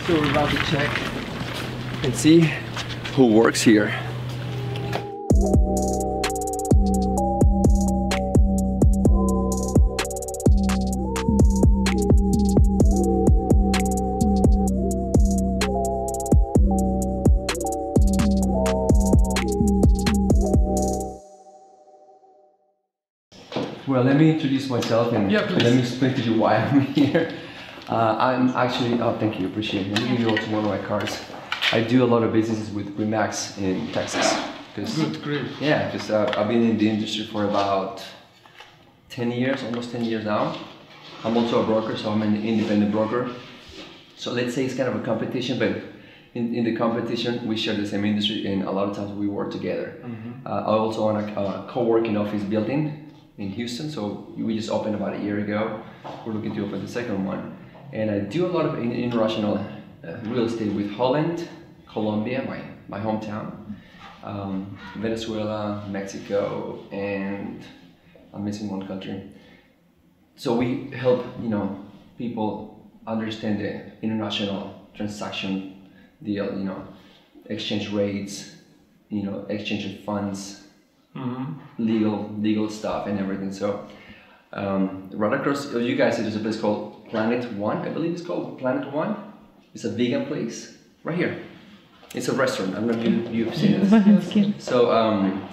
So we're about to check and see who works here. Well, let me introduce myself and let me explain to you why I'm here. I'm actually, oh thank you, appreciate it. Let me give you also one of my cards. I do a lot of businesses with Remax in Texas. Good, great. Yeah, because I've been in the industry for about 10 years, almost 10 years now. I'm also a broker, so I'm an independent broker. So let's say it's kind of a competition, but in the competition we share the same industry and a lot of times we work together. I also own a co-working office building in Houston, so we just opened about a year ago. We're looking to open the second one. And I do a lot of international real estate with Holland, Colombia, my hometown, Venezuela, Mexico, and I'm missing one country. So we help, people understand the international transaction deal, exchange rates, exchange of funds, legal stuff and everything. So right across you guys, there's a place called Planet One, I believe it's called Planet One. It's a vegan place right here. It's a restaurant. I don't know if you've seen this. So I'm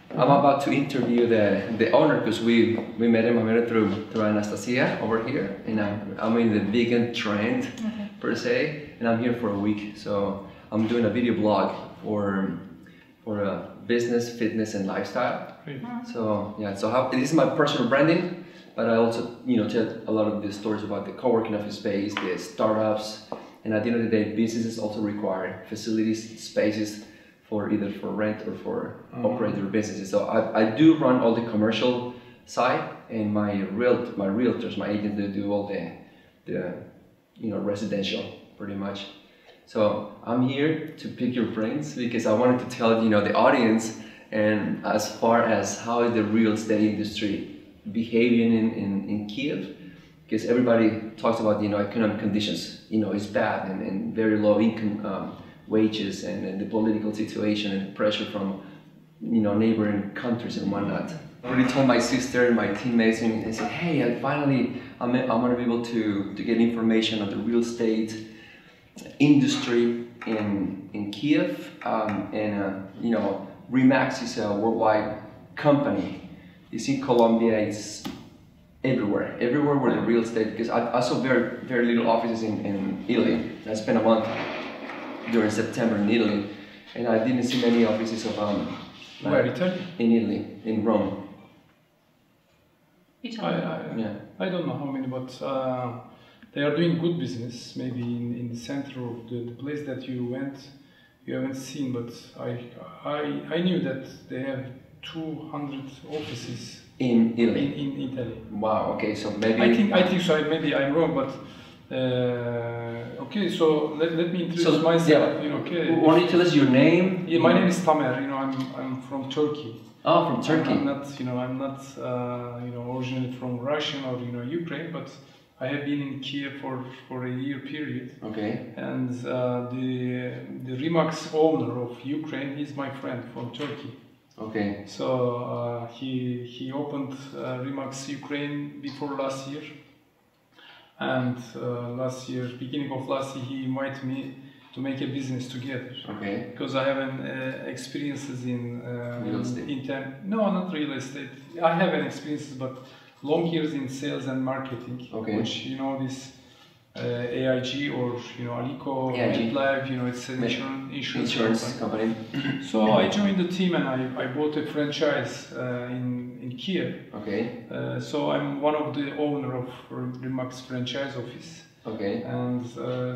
about to interview the owner because we met him. I met him through Anastasia over here, and I'm in the vegan trend per se, and I'm here for a week. So I'm doing a video blog for business, fitness, and lifestyle. So yeah, so this is my personal branding. But I also, tell a lot of the stories about the co-working office space, the startups, and at the end of the day, businesses also require facilities, spaces for either for rent or for operate their businesses. So I do run all the commercial side, and my realtors, my agents, they do all the residential pretty much. So I'm here to pick your brains because I wanted to tell the audience, and as far as how is the real estate industry behaving in Kiev, because everybody talks about economic conditions, it's bad and very low income wages and the political situation and pressure from neighboring countries and whatnot. I already told my sister and my teammates, and they said, hey, I'm gonna be able to get information on the real estate industry in Kiev, Remax is a worldwide company. It's in Colombia, it's everywhere where the real estate, because I saw very, very little offices in Italy. I spent a month during September in Italy, and I didn't see many offices of, where, Italy? In Italy, in Rome. Italy? I don't know how many, but they are doing good business, maybe in the center of the place that you went, you haven't seen, but I knew that they have 200 offices in Italy. In Italy. Wow. Okay. So maybe I think so. Maybe I'm wrong, but okay. So let me introduce myself. Yeah. Want you to tell us your name? Yeah, my name is Tamer. I'm from Turkey. Oh, from Turkey. I'm not originally from Russia or Ukraine, but I have been in Kiev for a year period. Okay. And the Remax owner of Ukraine, he's my friend from Turkey. Okay. So he opened Remax Ukraine before last year, and beginning of last year, he invited me to make a business together. Okay. Because I have experiences in real estate. No, not real estate. I have an experiences, but long years in sales and marketing. Okay. Which this AIG or Alico, MetLife, it's an insurance company. So I joined the team and I bought a franchise in Kiev. Okay. So I'm one of the owner of Remax franchise office. Okay. And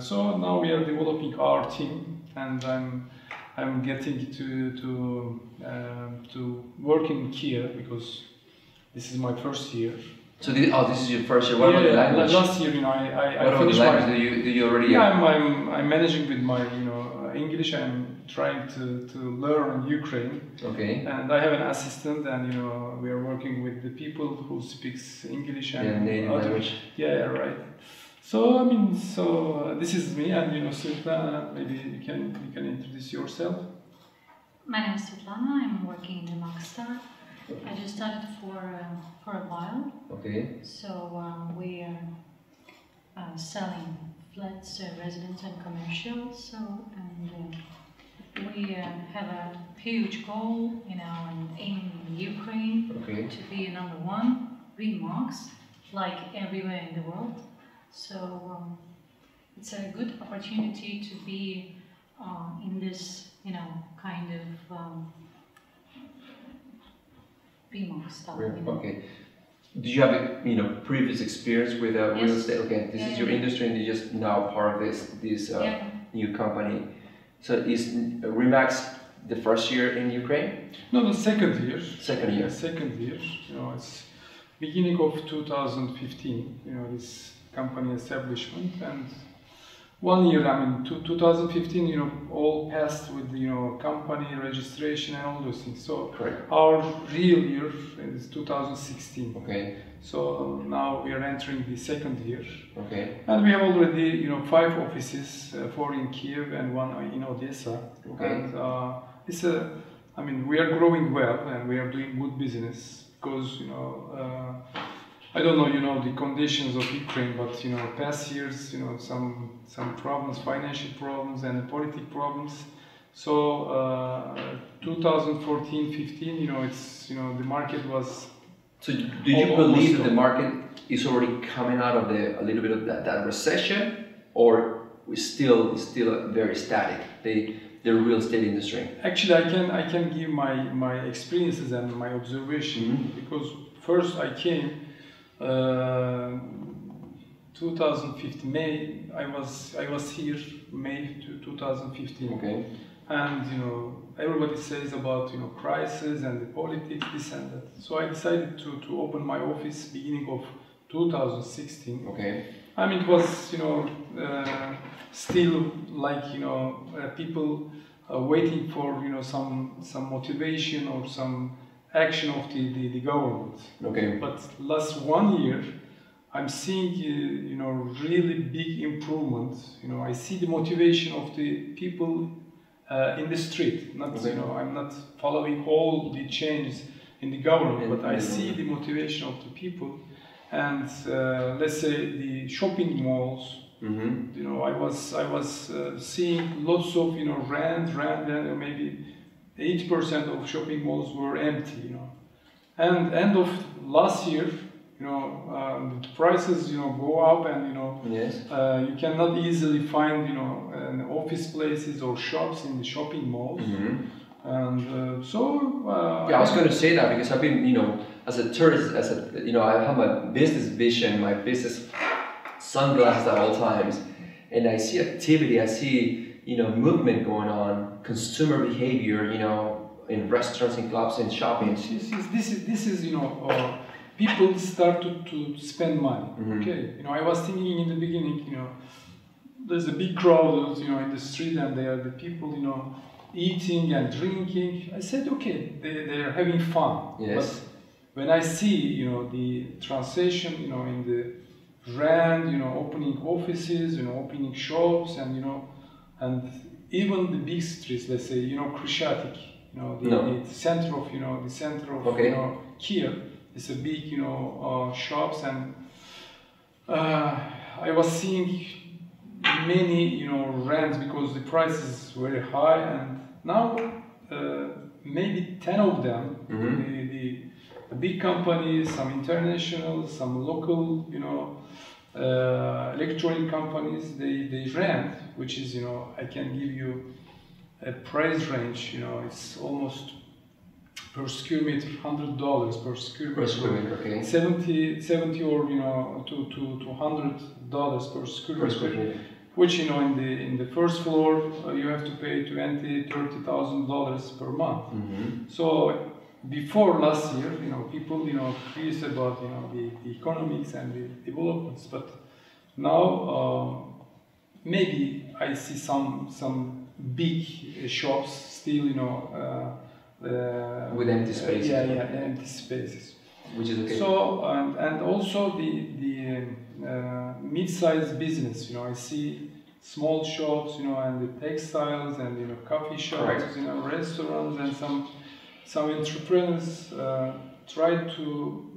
so now we are developing our team, and I'm getting to work in Kiev because this is my first year. So this is your first year. What about the language? Last year, I finished my. Do you already? Yeah, I'm managing with my English. I'm trying to learn Ukraine. Okay. And I have an assistant, and we are working with the people who speaks English and native language. Yeah, right. So I mean, this is me, and Svetlana, maybe you can introduce yourself. My name is Svetlana. I'm working in the Rockstar. I just started for a while. Okay. So we are selling flats, residential and commercial. So we have a huge goal, and aiming in Ukraine to be number one, remarks, like everywhere in the world. So it's a good opportunity to be in this, kind of remark style. Okay. Do you have previous experience with real estate? Okay, this is your industry, and you're just now part of this new company. So is Remax the first year in Ukraine? No, the second year. Second year. Second year. It's beginning of 2015. This company establishment, and 1 year. 2015. All passed with company registration and all those things. So correct. Our real year is 2016. Okay. So now we are entering the second year. Okay. And we have already 5 offices, 4 in Kiev and 1 in Odessa. Okay. And we are growing well, and we are doing good business because I don't know the conditions of Ukraine, but past years some problems, financial problems and political problems. So 2014-15, it's the market was. So do you believe that the market is already coming out of a little bit of that recession, or we still very static, the real estate industry? Actually, I can give my experiences and my observation, because first I came 2015 May. I was here May 2015. Okay. And everybody says about crisis and the politics, this and that. So I decided to open my office beginning of 2016. Okay. It was still like people waiting for some motivation or some action of the government. Okay. But last 1 year, I'm seeing really big improvement. I see the motivation of the people in the street. Not I'm not following all the changes in the government, but I see the motivation of the people. And let's say the shopping malls. I was seeing lots of rent, maybe 80% of shopping malls were empty. And end of last year, the prices go up, and you cannot easily find office places or shops in the shopping malls. And I was going to say that because I've been as a tourist, I have my business vision, my business sunglasses at all times, and I see activity, I see movement going on, consumer behavior, in restaurants, in clubs, in shopping. This is people started to spend money. Okay, I was thinking in the beginning, there's a big crowd, in the street, and they are the people, eating and drinking. I said, okay, they are having fun. Yes. But when I see, the transition, in the rent, opening offices, opening shops, and and even the big streets, let's say, Khreshchatyk, the center of Kiev. It's a big, shops, and I was seeing many, rents because the price is very high, and now maybe 10 of them, the big companies, some international, some local, electronic companies, they rent, which is, I can give you a price range, it's almost per square meter, $100 per square meter. Okay. 70 or to $100 per square meter. Which in the first floor you have to pay $20,000-$30,000 per month. So before last year, people curious about the economics and the developments, but now maybe I see some big shops still with empty spaces. Empty spaces. Which is okay. So and also the mid-sized business. You know, I see small shops, you know, and the textiles and, you know, coffee shops, Correct. you know, restaurants, and some entrepreneurs try to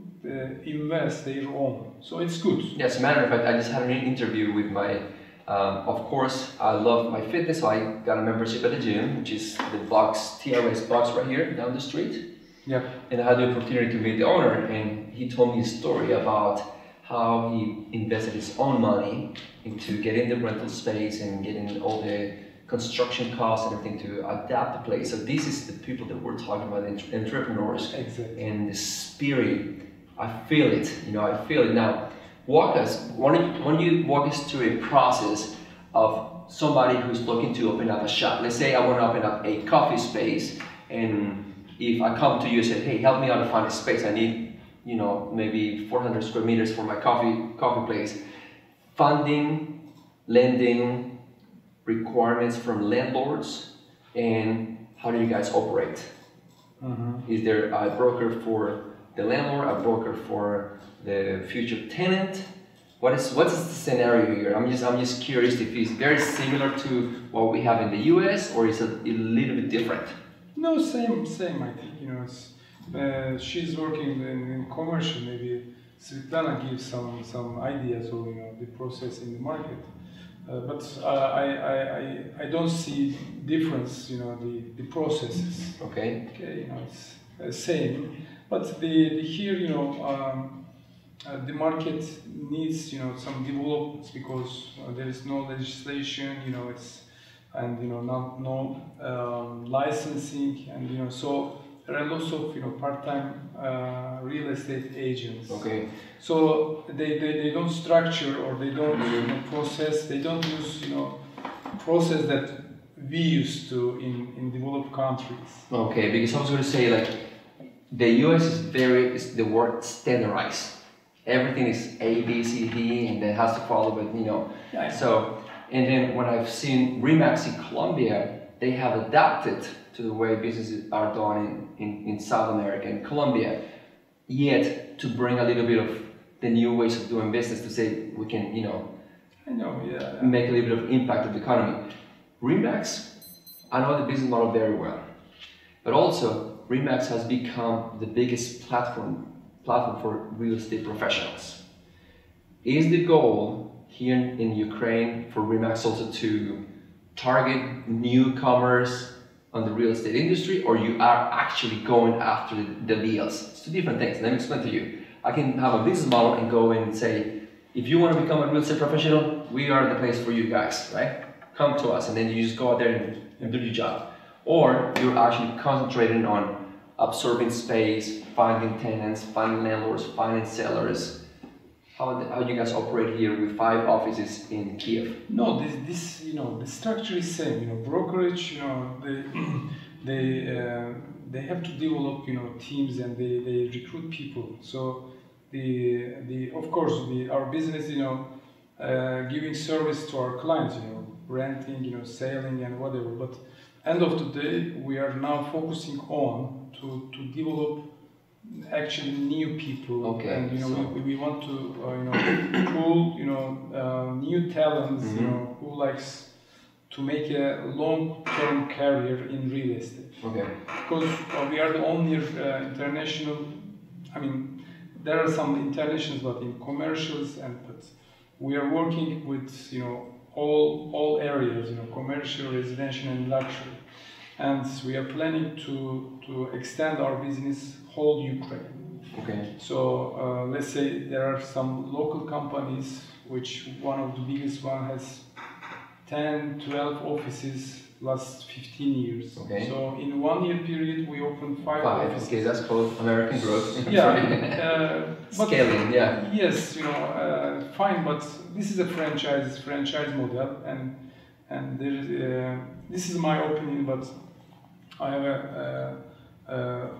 invest their own. So it's good. Yes, matter of fact, I just had an interview with my, of course, I love my fitness, so I got a membership at the gym, which is the box, TRS box right here down the street. Yeah. And I had the opportunity to meet the owner, and he told me a story about how he invested his own money into getting the rental space and getting all the construction costs and everything to adapt the place. So this is the people that we're talking about, entrepreneurs. Exactly. And the spirit, I feel it, you know, I feel it. Now, walk us, why don't you walk us through a process of somebody who's looking to open up a shop. Let's say I want to open up a coffee space, and if I come to you and say, hey, help me out to find a space, I need, you know, maybe 400 square meters for my coffee place. Funding, lending, requirements from landlords, and how do you guys operate? Is there a broker for the landlord, a broker for the future tenant? What's the scenario here? I'm just curious if it's very similar to what we have in the US, or is it a little bit different? No, same. I think, you know, it's, she's working in commercial. Maybe Svetlana gives some ideas of, you know, the process in the market. But I don't see difference, you know, the processes. Okay. Okay, you know, it's same. But the here, you know, the market needs, you know, some developments, because there is no legislation, you know, and you know, no licensing, and you know, so there are lots of, you know, part-time real estate agents. Okay. So they don't structure, or they don't, you know, process. They don't use, you know, process that we used to in developed countries. Okay, because I was going to say, like, the US is the word standardized. Everything is A, B, C, D, and then has to follow it, you know. Yeah. So, and then when I've seen Remax in Colombia, they have adapted to the way businesses are done in South America and Colombia, yet to bring a little bit of the new ways of doing business, to say we can, you know, make a little bit of impact on the economy. Remax, I know the business model very well, but also Remax has become the biggest platform for real estate professionals. Is the goal here in Ukraine for Remax also to target newcomers on the real estate industry, or you are actually going after the deals? It's two different things. Let me explain to you. I can have a business model and go in and say, if you want to become a real estate professional, we are the place for you guys, right? Come to us, and then you just go out there and do your job. Or you're actually concentrating on absorbing space, finding tenants, finding landlords, finding sellers. How do you guys operate here with 5 offices in Kiev? No, this you know, the structure is same. You know, brokerage. You know, they have to develop, you know, teams, and they recruit people. So of course our business, you know, giving service to our clients, you know, renting, you know, selling and whatever. But end of the day, we are now focusing on to develop actually new people. Okay. And you know, we want to you know, pull, you know, new talents, you know, who likes to make a long-term career in real estate. Okay. Because we are the only international. I mean, there are some internationals, but in commercials, but we are working with, you know, all areas, you know, commercial, residential, and luxury. And we are planning to extend our business whole Ukraine. Okay. So let's say there are some local companies, which one of the biggest one has 10, 12 offices last 15 years. Okay. So in 1 year period, we opened 5 offices. Okay, that's called American growth. Yeah. Scaling, yeah. Yes, you know, fine, but this is a franchise model, and there is, this is my opinion, but I have a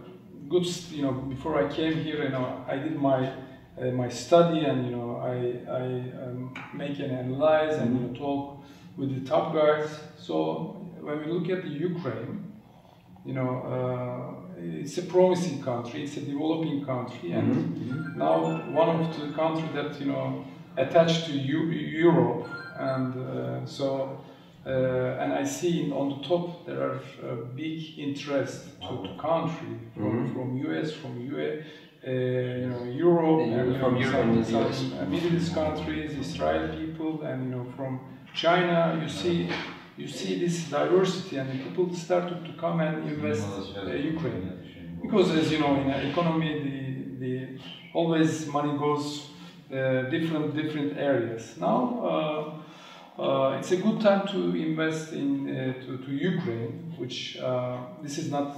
good, you know, before I came here, you know, I did my study, and you know, I make an analyze and, you know, talk with the top guys. So when we look at the Ukraine, you know, it's a promising country, it's a developing country, and now one of the countries that, you know, attached to Europe, and and I see on the top there are big interest to country from US, from UA, Europe, and from Europe and the US. some Middle East countries, Israel people, and from China. You see this diversity, and people started to come and invest Ukraine, because as you know, in an economy, the always money goes different areas. Now it's a good time to invest in to Ukraine, which this is not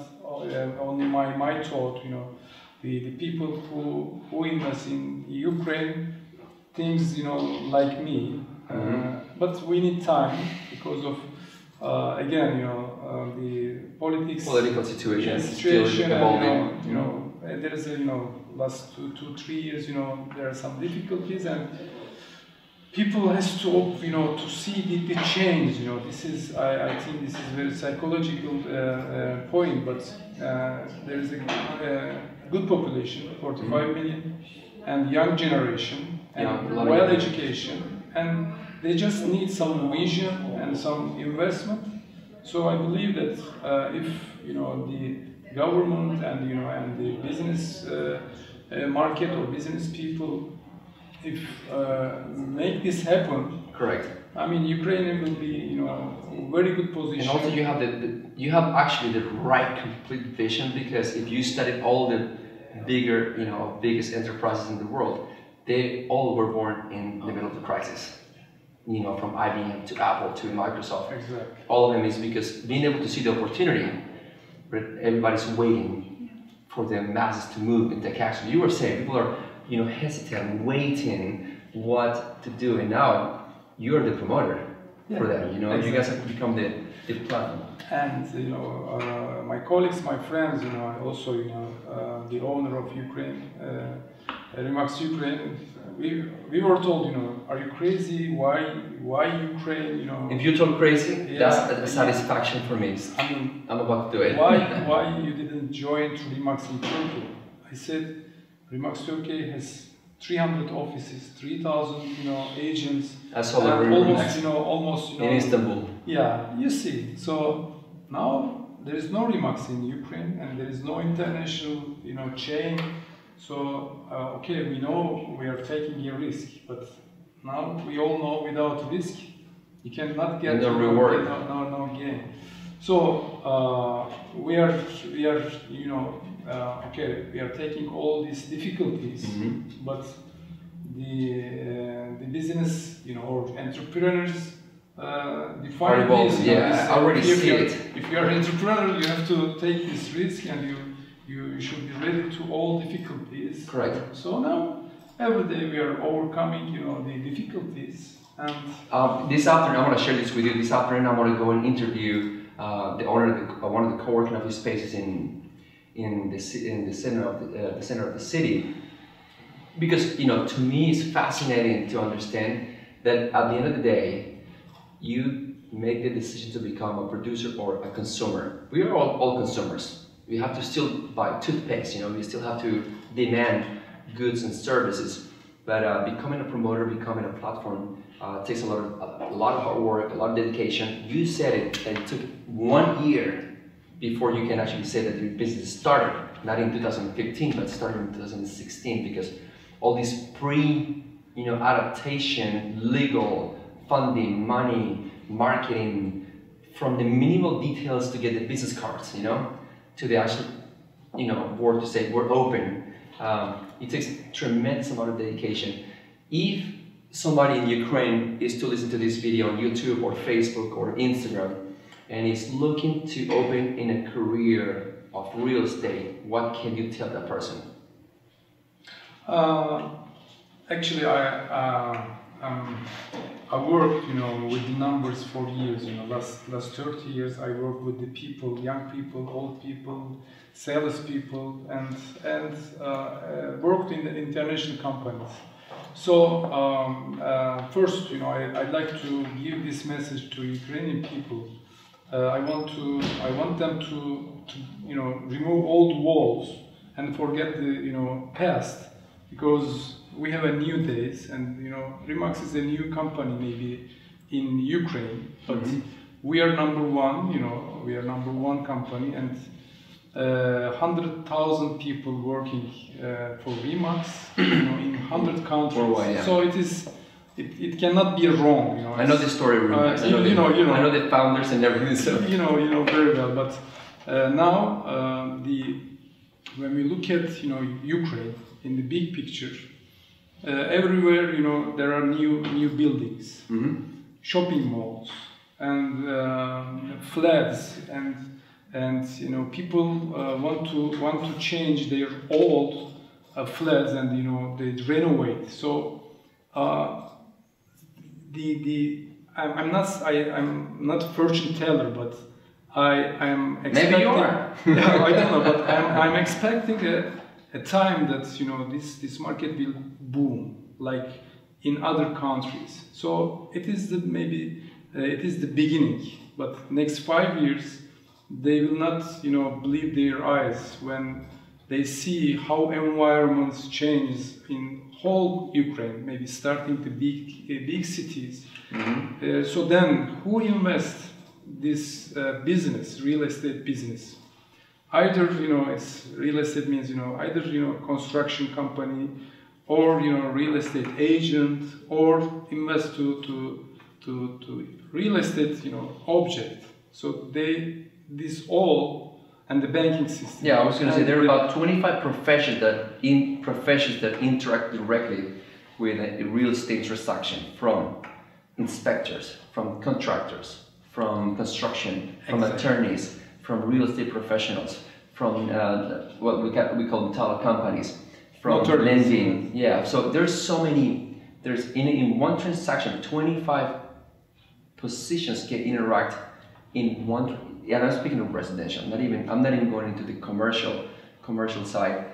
only my thought. The people who invest in Ukraine things like me, but we need time because of again the political situation still evolving. There is last 2-3 years there are some difficulties, and people has to to see the change. This is I think this is very psychological point, but there is a good population, 45 million, and young generation, and well education, and they just need some vision and some investment. So I believe that if the government and the business market or business people, if make this happen, correct. I mean, Ukraine will be very good position. And also you have actually the right complete vision, because if you study all the biggest enterprises in the world, they all were born in the middle of the crisis. From IBM to Apple to Microsoft. Exactly. All of them is because being able to see the opportunity, but everybody's waiting for the masses to move and take action. You were saying people are, hesitant, waiting what to do, and now you're the promoter for them. Exactly. You guys have become the platform. And my colleagues, my friends, also the owner of Ukraine, Remax Ukraine. We were told, are you crazy? Why Ukraine? If you talk crazy, that's a satisfaction for me. I mean, I'm about to do it. Why you didn't join Remax in Turkey? I said, Remax Turkey has 300 offices, 3,000 agents. I saw the almost in Istanbul. Yeah, you see. So now there is no Remax in Ukraine, and there is no international chain. So okay, we know we are taking a risk, but now we all know without risk you cannot get no reward, no gain. So we are okay, we are taking all these difficulties, but the business or entrepreneurs define this. I already see it. If you are an entrepreneur, you have to take this risk, and you should be ready to all difficulties. Correct. So now, every day we are overcoming, the difficulties. And this afternoon, I want to share this with you. This afternoon, I want to go and interview the owner of one of the co-working office spaces in the center of the city, because to me it's fascinating to understand that at the end of the day, you make the decision to become a producer or a consumer. We are all consumers. We have to still buy toothpaste, we still have to demand goods and services. But becoming a promoter, becoming a platform, takes a lot of hard work, a lot of dedication. You said it, that it took 1 year before you can actually say that your business started, not in 2015, but started in 2016, because all this adaptation, legal, funding, money, marketing, from the minimal details to get the business cards, to the actual, board to say we're open. It takes tremendous amount of dedication. If somebody in Ukraine is to listen to this video on YouTube or Facebook or Instagram and is looking to open in a career of real estate, what can you tell that person? Actually, I worked, with numbers for years. Last 30 years, I worked with the people, young people, old people, sales people, and worked in the international companies. So first, I'd like to give this message to Ukrainian people. I want them to remove all the walls and forget the past, because we have a new days, and Remax is a new company maybe in Ukraine, but we are number one. We are number one company, and 100,000 people working for Remax in 100 countries. Worldwide, yeah. So it cannot be wrong. I know the story of Remax. I know the founders and everything. So. You know very well. But now when we look at Ukraine in the big picture, everywhere there are new buildings, shopping malls, and flats, and people want to change their old flats, and they renovate. So I'm not fortune teller, but I'm expecting. Maybe you are. I don't know, but I'm expecting a time that this market will boom like in other countries. So it is maybe it is the beginning, but next 5 years they will not believe their eyes when they see how environments change in whole Ukraine, maybe starting to big cities. So then who invests this business, real estate business? Either it's real estate means either construction company, or real estate agent, or invest to real estate object. So this all, and the banking system. Yeah, I was going to say there are about 25 professions that interact directly with a real estate transaction, from inspectors, from contractors, from construction, from attorneys, from real estate professionals, from what we call them title companies, from lending. Yeah, so there's so many. There's in one transaction, 25 positions can interact in one. Yeah, I'm speaking of residential. I'm not even going into the commercial side.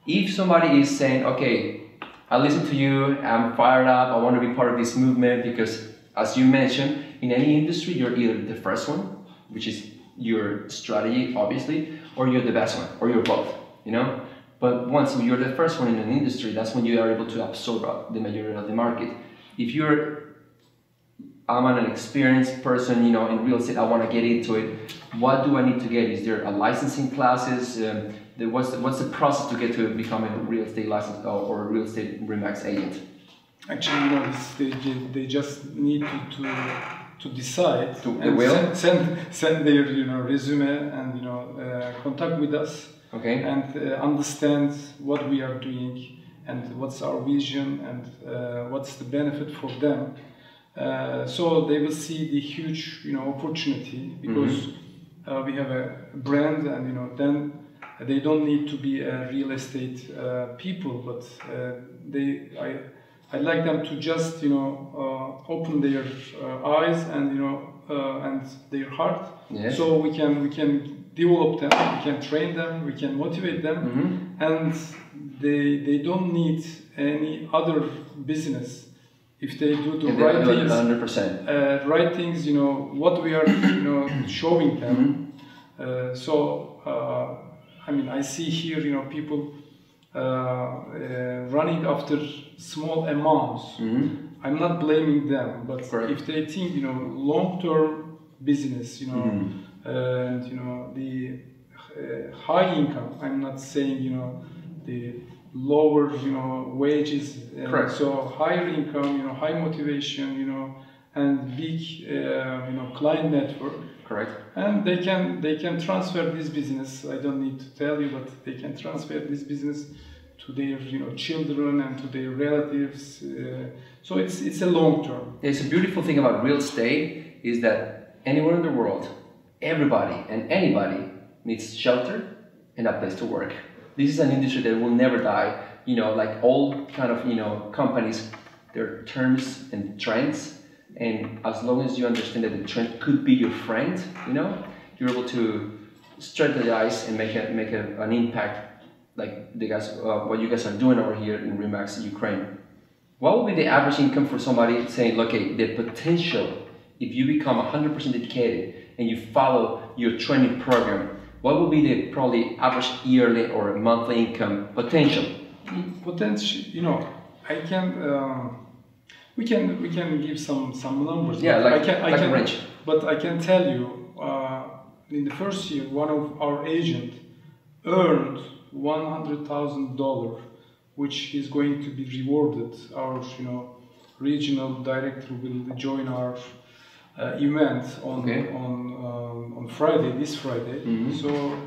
If somebody is saying, okay, I listen to you, I'm fired up, I want to be part of this movement, because as you mentioned, in any industry, you're either the first one, which is your strategy, obviously, or you're the best one, or you're both, But once you're the first one in an industry, that's when you are able to absorb the majority of the market. If I'm an experienced person, in real estate, I want to get into it. What do I need to get? Is there a licensing classes? What's the process to get to become a real estate license or a real estate Remax agent? Actually, they just need to decide and send their resume and contact with us. Okay. And understand what we are doing and what's our vision and what's the benefit for them. So they will see the huge opportunity, because we have a brand, and then they don't need to be a real estate people, but I'd like them to just open their eyes and their heart. Yes. So we can develop them, we can train them, we can motivate them, and they don't need any other business. If they do the right things, 100%. Right things, what we are, showing them. I see here, people running after small amounts. I'm not blaming them, but if they think, long-term business, and the high income. I'm not saying, the lower, wages. So higher income, high motivation, and big, client network. Correct. And they can transfer this business. I don't need to tell you, but they can transfer this business to their, children and to their relatives. So it's a long term. It's a beautiful thing about real estate is that anywhere in the world, everybody and anybody needs shelter and a place to work. This is an industry that will never die. Like all kind of, companies, there are terms and trends. And as long as you understand that the trend could be your friend, you're able to strategize and make an impact, like the guys, what you guys are doing over here in Remax Ukraine. What would be the average income for somebody saying, okay, the potential, if you become 100% dedicated and you follow your training program, what would be the probably average yearly or monthly income potential? Potential, I can. We can give some numbers. Yeah, I like can, a range. But I can tell you, in the first year, one of our agents earned $100,000, which is going to be rewarded. Our regional director will join our event on Friday, this Friday. So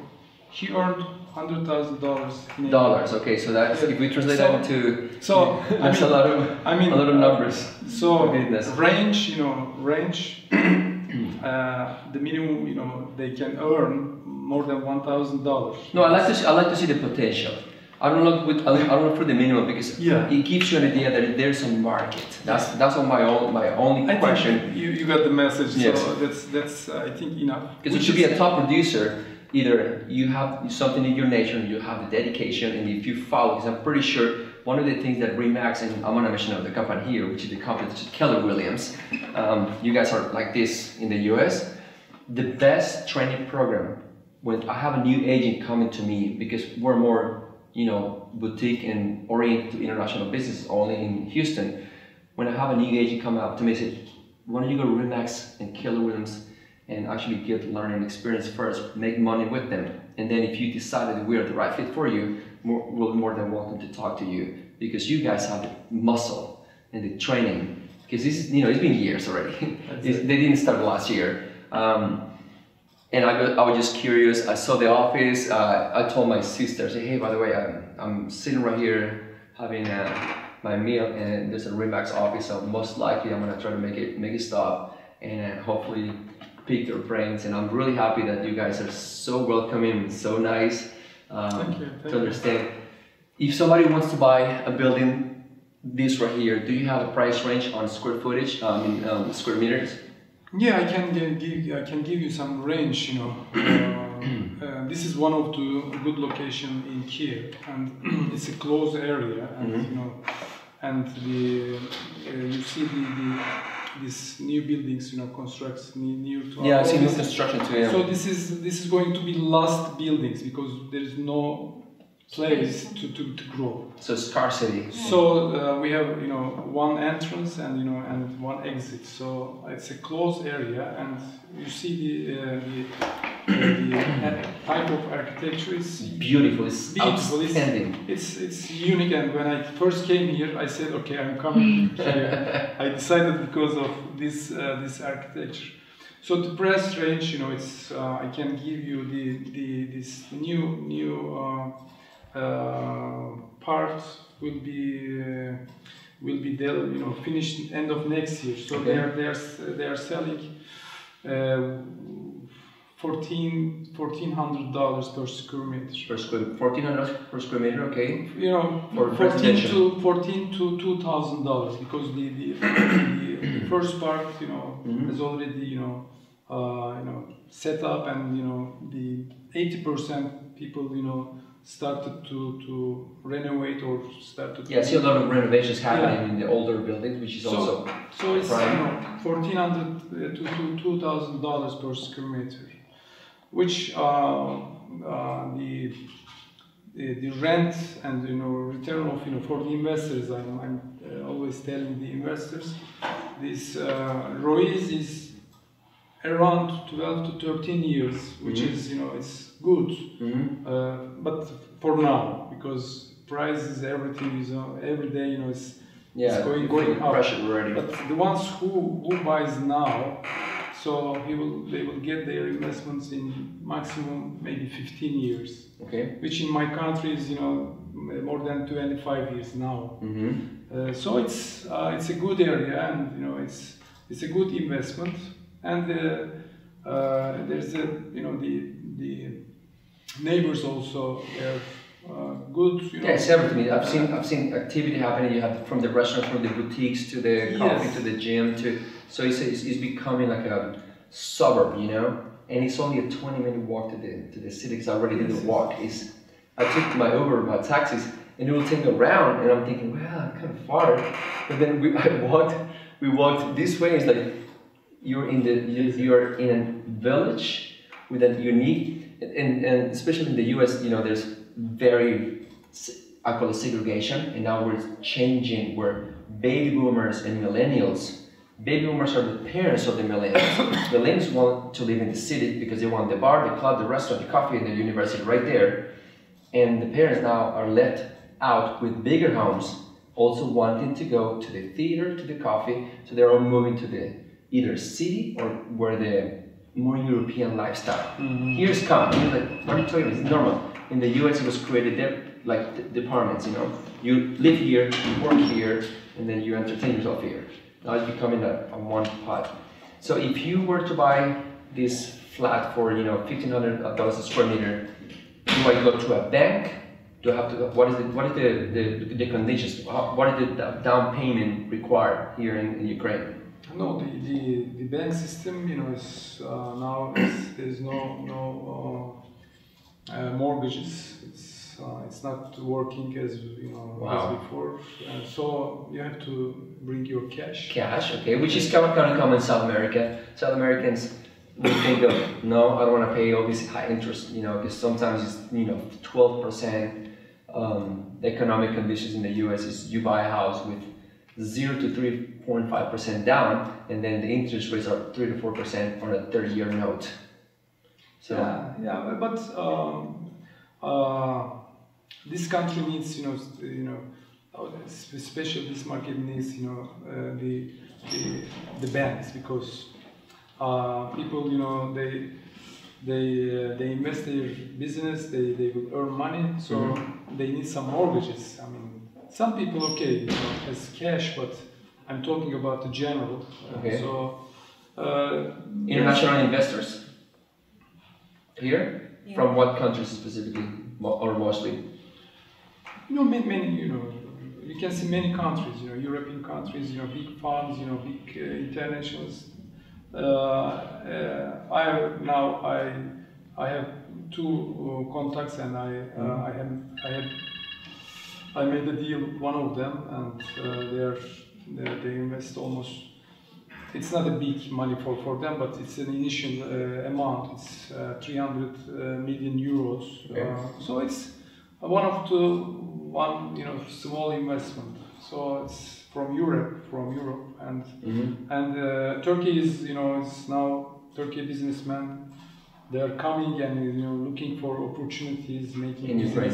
he earned $100,000. Dollars. Okay, so that's if we translate that into that's a lot of numbers. So range, the minimum, they can earn more than $1,000. No, I like to see the potential. I don't look for the minimum because it gives you an idea that there's a market. That's on my only question. Think you got the message. Yes. So that's I think enough. Because to be a top producer, either you have something in your nature, you have the dedication, and if you follow, because I'm pretty sure one of the things that Remax, and I'm gonna mention the company here, which is the company that's Keller Williams. You guys are like this in the US. The best training program, when I have a new agent coming to me, because we're more boutique and oriented to international business only in Houston. When I have a new agent come up to me and say, why don't you go to Remax and Keller Williams and actually get learning experience first, make money with them, and then if you decide that we are the right fit for you, we're more than welcome to talk to you, because you guys have the muscle and the training, because this is, it's been years already. They didn't start last year. And I was just curious. I saw the office. I told my sister, say, hey, by the way, I'm sitting right here having my meal, and there's a Remax office. So most likely, I'm gonna try to make it stop, and hopefully pick their brains. And I'm really happy that you guys are so welcoming, so nice. Thank you. To understand. If somebody wants to buy a building, this right here, do you have a price range on square footage? Square meters? Yeah, I can give you some range. This is one of the good location in Kiev, and it's a closed area, and and you see these new buildings, constructs near to. Yeah, I see new construction too. Yeah. So this is going to be last buildings because there is no place to grow. So scarcity. So we have one entrance and and one exit. So it's a closed area, and you see the type of architecture is beautiful. It's outstanding. It's unique. And when I first came here, I said, okay, I'm coming here. I decided because of this architecture. So the price range, it's I can give you this new. Part will be there, finished end of next year. So they are selling $1,400 per square meter. $1,400 per square meter, okay. For $14,000 to $2,000 because the first part, is already set up, and the 80% people started to renovate or started. Yeah, I see a lot of renovations happening in the older buildings, which is also it's $1,400 to $2,000 per square meter, which the rent and return of for the investors. I'm always telling the investors this ROIs is around 12 to 13 years, which is it's good, but for now, because prices, everything is every day, it's going up. Already. But the ones who buys now, so they will get their investments in maximum maybe 15 years. Okay. Which in my country is more than 25 years now. So it's a good area, and it's a good investment, and there's the neighbors also are good. Yeah, it's everything. I've seen activity happening. You have from the restaurants, from the boutiques to the coffee to the gym so it's becoming like a suburb, and it's only a 20-minute walk to the city. Because I already did the walk. I took my Uber, my taxis, and it will take me around, and I'm thinking, well, kind of far. But then we walked this way. It's like you're in a village with a unique, and especially in the US, there's I call it segregation, and now we're changing where baby boomers and millennials. Baby boomers are the parents of the millennials. Millennials want to live in the city because they want the bar, the club, the restaurant, the coffee, and the university right there. And the parents now are let out with bigger homes, also wanting to go to the theater, to the coffee. So they're all moving to the either city or where the more European lifestyle. Here's common. You're like, what are you talking about? It's normal. In the US, it was created there, like departments, you know. You live here, you work here, and then you entertain yourself here. Now it's becoming a one pot. So if you were to buy this flat for, you know, $1,500 a square meter, do I go to a bank? Do I have to? What is the conditions? What is the down payment required here in Ukraine? No, the bank system, you know, is now there's no mortgages. It's not working as you know as before. So you have to bring your cash. Cash, okay, which is kind of common in South America. South Americans we think of, no, I don't want to pay all this high interest, you know, because sometimes it's, you know, 12%. The economic conditions in the US is you buy a house with 0 to 3.5% down, and then the interest rates are 3 to 4% on a 30-year note. So but this country needs, especially this market needs, the banks, because people, you know, they invest their business, they would earn money, so they need some mortgages. I mean, some people, okay, you know, has cash, but I'm talking about the general. Okay. International investors here, from what countries specifically, or mostly? You know, many, you know, you can see many countries, you know, European countries, you know, big funds, you know, big internationals. I have two contacts, and I made a deal with one of them, and they invest almost. It's not a big money for them, but it's an initial amount. It's 300 million euros. Okay. So it's one you know, small investment. So it's from Europe, and Turkey is, you know, it's now Turkey businessmen. They are coming and, you know, looking for opportunities, making in Ukraine.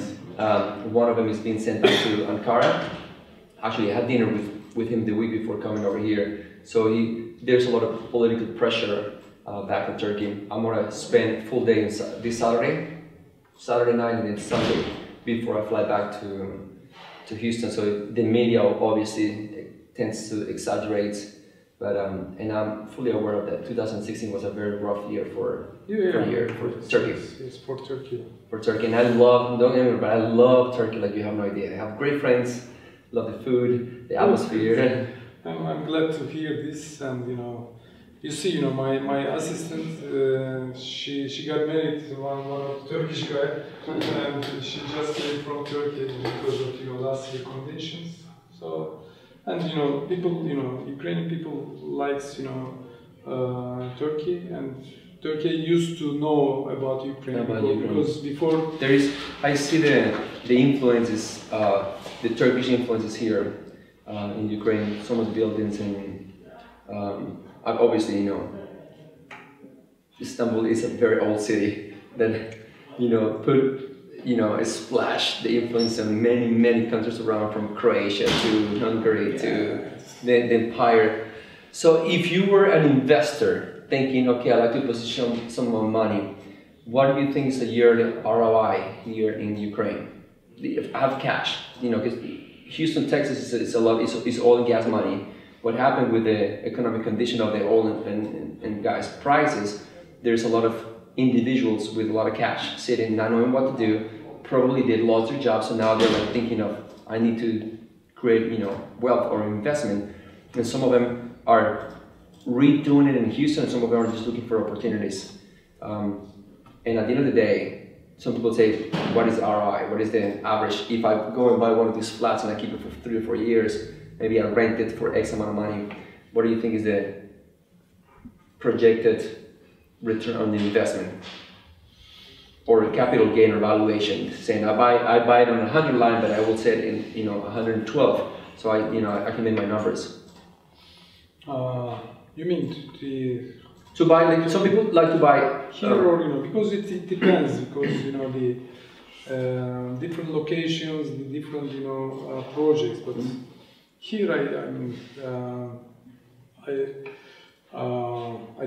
One of them is being sent back to Ankara. Actually, I had dinner with him the week before coming over here. So there's a lot of political pressure back in Turkey. I'm gonna spend full day this Saturday night, and then Sunday before I fly back to Houston. So the media obviously tends to exaggerate, but and I'm fully aware of that. 2016 was a very rough year for Turkey. Yes, for Turkey. For Turkey, and I love, don't get me wrong, but I love Turkey like you have no idea. I have great friends, love the food, the atmosphere. I'm glad to hear this, and you know, you see, you know, my assistant, she got married to one of the Turkish guy, and she just came from Turkey because of, you know, last year conditions. So, and you know, people, you know, Ukrainian people likes, you know, Turkey, and Turkey used to know about Ukraine, because before I see the influences, the Turkish influences here in Ukraine. Some of the buildings, and obviously, you know, Istanbul is a very old city that, you know, splash the influence of many countries around, from Croatia to Hungary to the empire. So if you were an investor thinking, okay, I'd like to position some more money, what do you think is the yearly ROI here in Ukraine? If I have cash, you know, because Houston, Texas is oil and gas money. What happened with the economic condition of the oil and gas prices, there's a lot of individuals with a lot of cash sitting, not knowing what to do. Probably they lost their jobs, so now they're like thinking of, I need to create, you know, wealth or investment. And some of them are redoing it in Houston, and some of them are just looking for opportunities. And at the end of the day, some people say, what is ROI? What is the average? If I go and buy one of these flats and I keep it for 3 or 4 years, maybe I rent it for X amount of money, what do you think is the projected return on the investment? or capital gain or valuation, saying I buy it on 100 line, but I will sell it in 112, so I can make my numbers. You mean to buy? Like, some people like to buy here, or because it depends, because the different locations, the different projects, but here I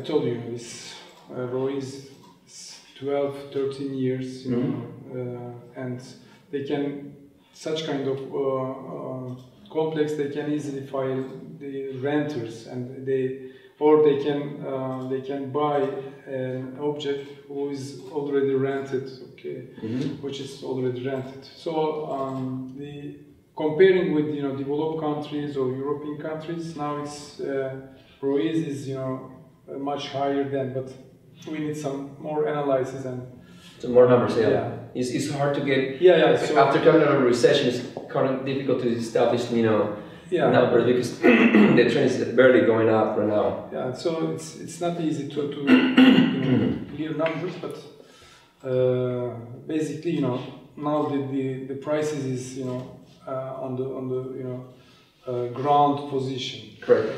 told you this ROI is 12, 13 years, and they can, such kind of complex, they can easily file the renters, and they can buy an object who is already rented, okay, which is already rented. So the comparing with developed countries or European countries, now it's ROIs is much higher than, but we need some more analysis and some more numbers. It's hard to get. So after coming out of a recession, it's kind of difficult to establish numbers, because the trend is barely going up right now. Yeah, so it's not easy to give numbers, but basically now the prices is on the ground position. Correct.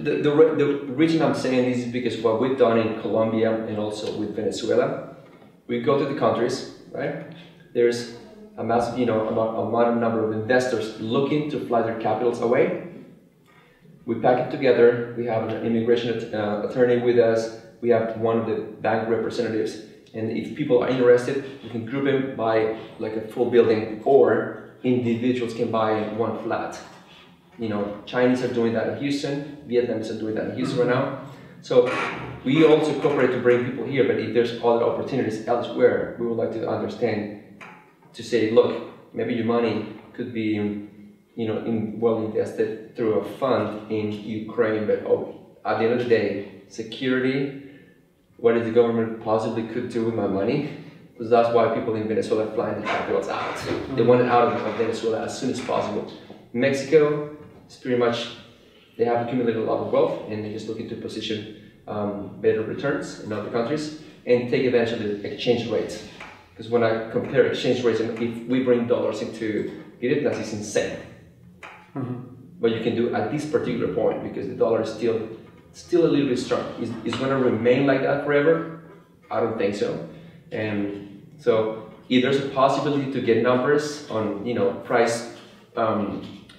The reason I'm saying this is because what we've done in Colombia and also with Venezuela, we go to the countries, right? There's a massive, a number of investors looking to fly their capitals away. We pack it together. We have an immigration attorney with us. We have one of the bank representatives, and if people are interested, we can group them by like a full building, or individuals can buy one flat. Chinese are doing that in Houston. Vietnamese are doing that in Houston right now. So we also cooperate to bring people here, but if there's other opportunities elsewhere, we would like to understand, to say, look, maybe your money could be, well invested through a fund in Ukraine, but at the end of the day, security, what is the government possibly could do with my money? Because that's why people in Venezuela are flying the capitals out. They want it out of Venezuela as soon as possible. Mexico is pretty much, they have accumulated a lot of wealth, and they're just looking to position better returns in other countries and take advantage of the exchange rates. Because when I compare exchange rates, and if we bring dollars into it, that is insane. What you can do at this particular point, because the dollar is still a little bit strong. Is going to remain like that forever? I don't think so. And so if there's a possibility to get numbers on price,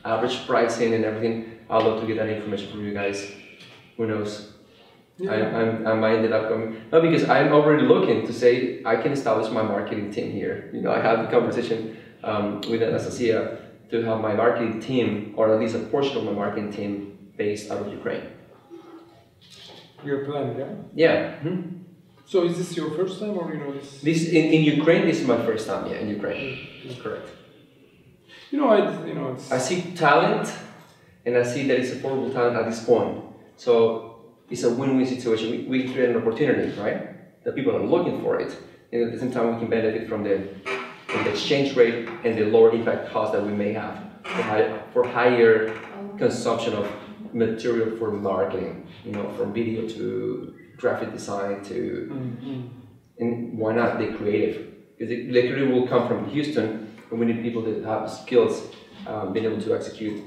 average pricing and everything, I'd love to get that information from you guys. Who knows? I might end up coming, no, because I'm already looking to say I can establish my marketing team here. I have a conversation with Anastasia to have my marketing team, or at least a portion of my marketing team, based out of Ukraine. You're planning, yeah? Yeah. So is this your first time, or this in Ukraine? This is my first time, in Ukraine. Correct. I see talent, and I see that it's affordable talent at this point. So it's a win-win situation. We create an opportunity, right? That people are looking for it, and at the same time we can benefit from the exchange rate and the lower impact cost that we may have for higher consumption of material for marketing. From video to graphic design to, and why not the creative? Because the creative will come from Houston, and we need people that have skills, being able to execute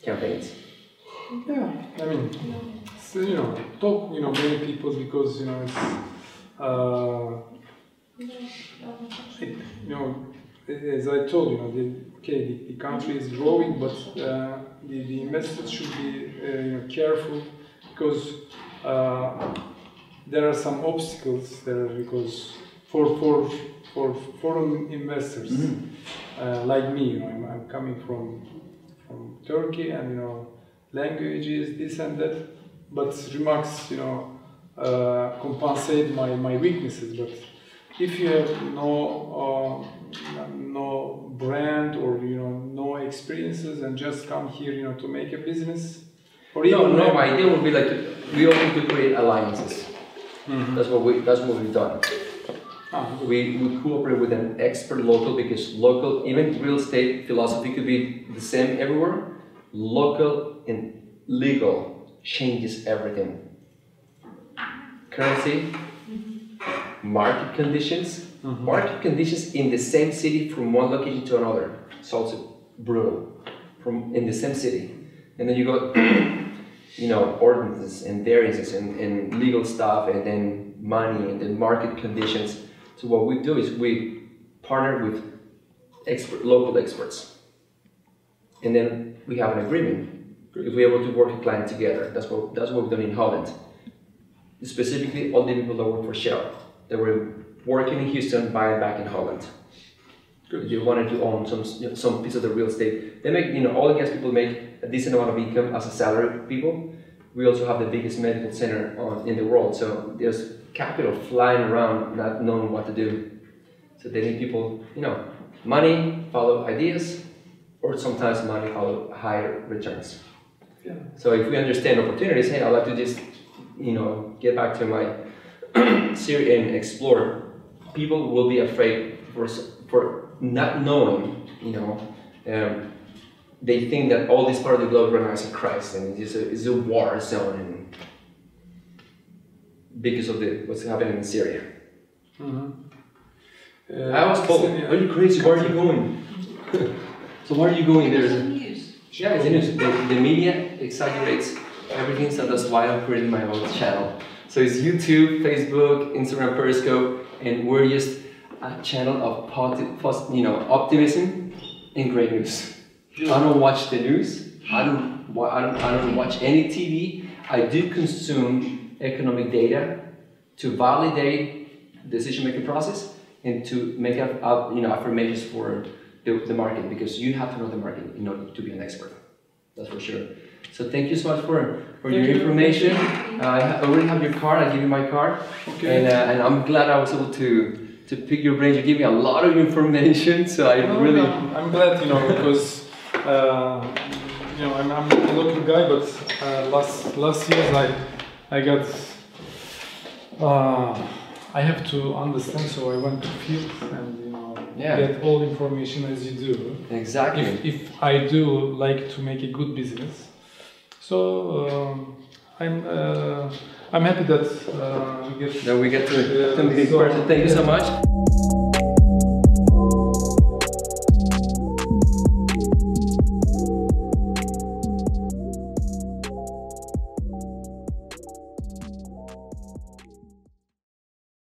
campaigns. Yeah, I mean. So, talk, many people, because, as I told you, the country is growing, but the investors should be careful, because there are some obstacles there, because for foreign investors like me, I'm coming from Turkey, and languages, this and that. But remarks, compensate my weaknesses. But if you have no brand, or no experiences, and just come here, to make a business, or even my idea would be like we all need to create alliances. That's what we've done. We cooperate with an expert local, because local, even real estate philosophy could be the same everywhere. Local and legal changes everything. Currency, market conditions. Market conditions in the same city from one location to another. It's also brutal. From in the same city, and then you got ordinances and variances and legal stuff, and then money and then market conditions. So what we do is we partner with local experts, and then we have an agreement. If we're able to work a plan together, that's what we've done in Holland. Specifically, all the people that work for Shell, they were working in Houston, buying back in Holland. If you wanted to own some piece of the real estate, they make all the gas people make a decent amount of income as a salary people. We also have the biggest medical center in the world, so there's capital flying around, not knowing what to do. So they need people, money follow ideas, or sometimes money follow higher returns. Yeah. So if we understand opportunities, hey, I'd like to just, get back to my Syria and explore. People will be afraid for not knowing, they think that all this part of the globe right now is a crisis and it's a war zone, and because of what's happening in Syria. I was told, are you crazy? Where are you going? So where are you going? It's the news. Yeah, it's the news. The media exaggerates everything, so that's why I'm creating my own channel. So it's YouTube, Facebook, Instagram, Periscope, and we're just a channel of optimism and great news. I don't watch the news. I don't watch any TV. I do consume economic data to validate decision-making process and to make affirmations for the market, because you have to know the market in order to be an expert. That's for sure. So thank you so much for your information. I already have your card. I give you my card. Okay. And I'm glad I was able to pick your brains. You gave me a lot of information, so I'm glad, because I'm a local guy, but last years I got I have to understand, so I went to field and get all information as you do. Exactly. If I do like to make a good business, so I'm happy that we get to meet in person. Thank you so much.